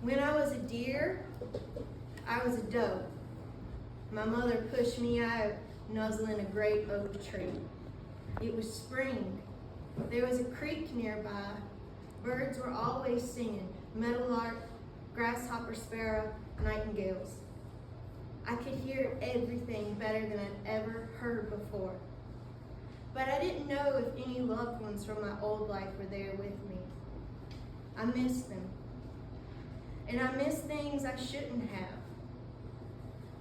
When I was a deer, I was a doe. My mother pushed me out, nuzzling a great oak tree. It was spring. There was a creek nearby. Birds were always singing, meadowlark, grasshopper sparrow, nightingales. I could hear everything better than I'd ever heard before. But I didn't know if any loved ones from my old life were there with me. I missed them. And I missed things I shouldn't have.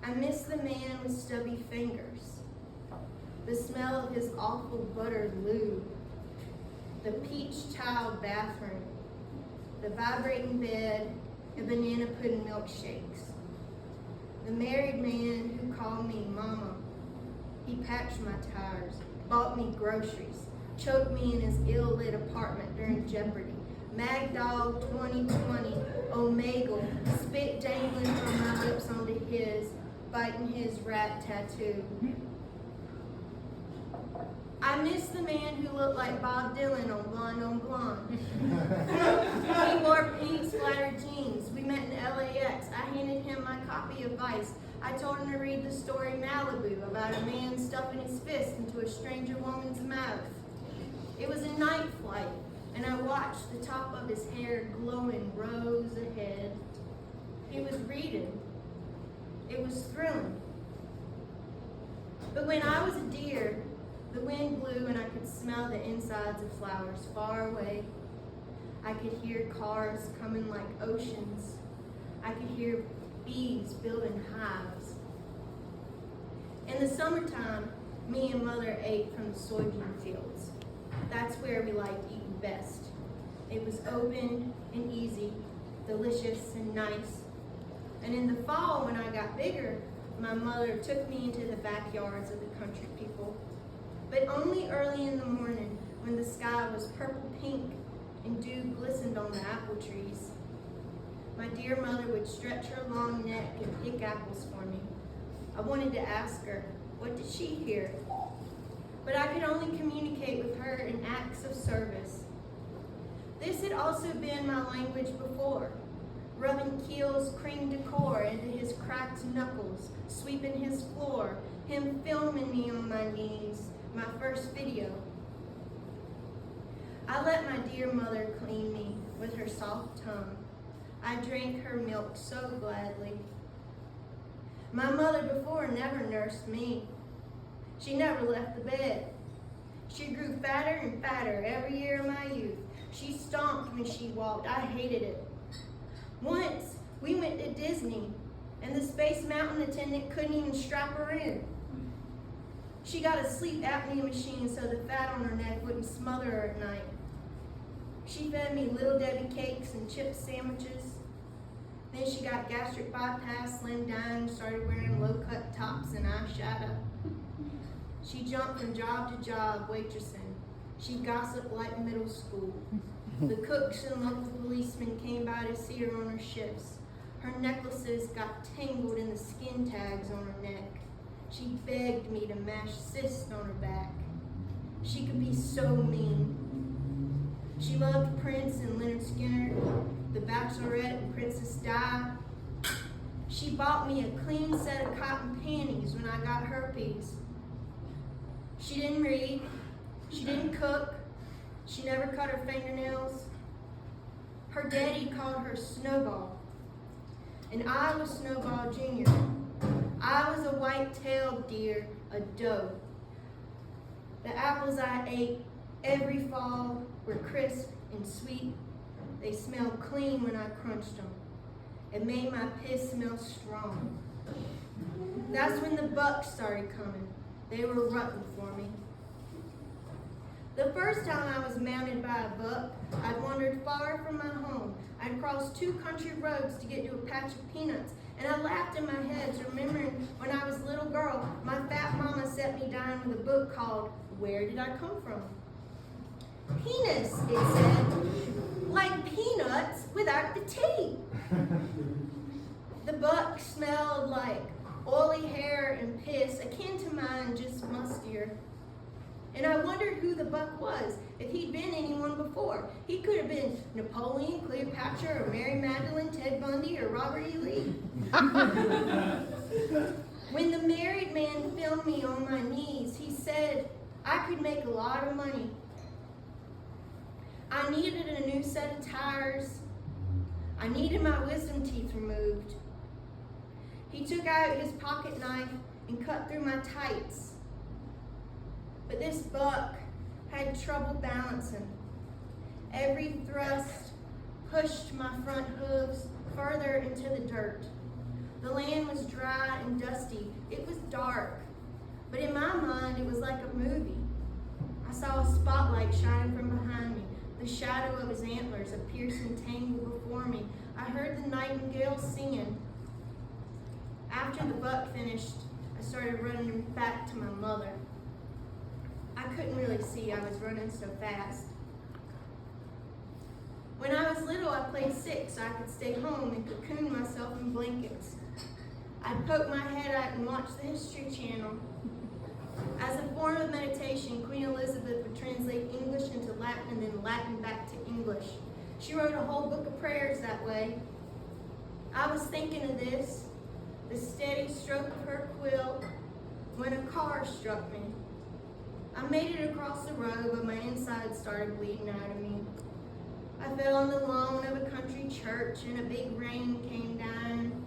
I missed the man with stubby fingers, the smell of his awful buttered lube, the peach-tiled bathroom, the vibrating bed, and banana pudding milkshakes. The married man who called me mama. He patched my tires, bought me groceries, choked me in his ill-lit apartment during Jeopardy. Mag Dog 2020, Omegle, spit dangling from my lips onto his, biting his rat tattoo. I miss the man who looked like Bob Dylan on Blonde on Blonde. He wore pink splattered jeans. We met in LAX. I handed him my copy of Vice. I told him to read the story Malibu about a man stuffing his fist into a stranger woman's mouth. It was a night flight, and I watched the top of his hair glowing rows ahead. He was reading. It was thrilling. But when I was a deer, the wind blew and I could smell the insides of flowers far away. I could hear cars coming like oceans. I could hear bees building hives. In the summertime, me and Mother ate from the soybean fields. That's where we liked eating best. It was open and easy, delicious and nice. And in the fall, when I got bigger, my mother took me into the backyards of the country people. But only early in the morning, when the sky was purple pink and dew glistened on the apple trees. My dear mother would stretch her long neck and pick apples for me. I wanted to ask her, what did she hear? But I could only communicate with her in acts of service. This had also been my language before, rubbing Keel's cream decor into his cracked knuckles, sweeping his floor, him filming me on my knees, my first video. I let my dear mother clean me with her soft tongue. I drank her milk so gladly. My mother before never nursed me. She never left the bed. She grew fatter and fatter every year of my youth. She stomped when she walked. I hated it. Once, we went to Disney, and the Space Mountain attendant couldn't even strap her in. She got a sleep apnea machine so the fat on her neck wouldn't smother her at night. She fed me Little Debbie cakes and chip sandwiches. Then she got gastric bypass, slimmed down, started wearing low-cut tops and eyeshadow. She jumped from job to job waitressing. She gossiped like middle school. The cooks and local policemen came by to see her on her shifts. Her necklaces got tangled in the skin tags on her neck. She begged me to mash cysts on her back. She could be so mean. She loved Prince and Leonard Skinner, The Bachelorette and Princess Di. She bought me a clean set of cotton panties when I got herpes. She didn't read. She didn't cook. She never cut her fingernails. Her daddy called her Snowball. And I was Snowball Jr. I was a white-tailed deer, a doe. The apples I ate every fall were crisp and sweet. They smelled clean when I crunched them. It made my piss smell strong. That's when the bucks started coming. They were rutting for me. The first time I was mounted by a buck, I'd wandered far from my home. I'd crossed 2 country roads to get to a patch of peanuts, and I laughed in my head, remembering when I was a little girl, my fat mama set me down with a book called Where Did I Come From? Penis, it said, like peanuts without the T. The buck smelled like oily hair and piss, akin to mine, just mustier. And I wondered who the buck was, if he'd been anyone before. He could have been Napoleon, Cleopatra, or Mary Magdalene, Ted Bundy, or Robert E. Lee. When the married man filmed me on my knees, he said I could make a lot of money. I needed a new set of tires. I needed my wisdom teeth removed. He took out his pocket knife and cut through my tights. But this buck had trouble balancing. Every thrust pushed my front hooves further into the dirt. The land was dry and dusty. It was dark, but in my mind it was like a movie. I saw a spotlight shining from behind me, the shadow of his antlers, a piercing tangle before me. I heard the nightingale singing. After the buck finished, I started running back to my mother. I couldn't really see, I was running so fast. When I was little, I played sick so I could stay home and cocoon myself in blankets. I'd poke my head out and watch the History Channel. As a form of meditation, Queen Elizabeth would translate English into Latin and then Latin back to English. She wrote a whole book of prayers that way. I was thinking of this, the steady stroke of her quill, when a car struck me. I made it across the road, but my inside started bleeding out of me. I fell on the lawn of a country church and a big rain came down.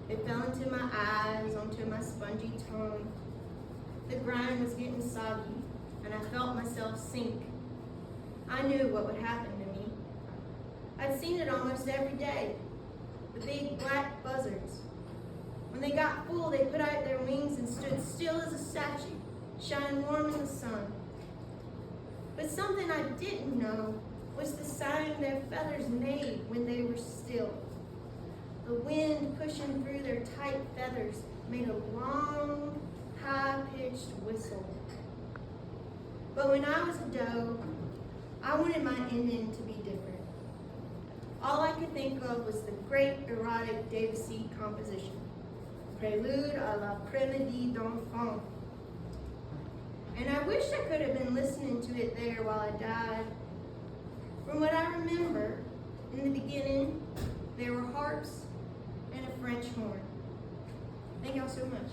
It fell into my eyes, onto my spongy tongue. The ground was getting soggy, and I felt myself sink. I knew what would happen to me. I'd seen it almost every day. The big black buzzards. When they got full, they put out their wings and stood still as a statue, shining warm in the sun. But something I didn't know was the sound their feathers made when they were still. The wind pushing through their tight feathers made a long, high-pitched whistle. But when I was a doe, I wanted my ending to be different. All I could think of was the great erotic Debussy composition, Prélude à la Prémédie d'Enfant. And I wish I could have been listening to it there while I died. From what I remember, in the beginning, there were harps and a French horn. Thank y'all so much.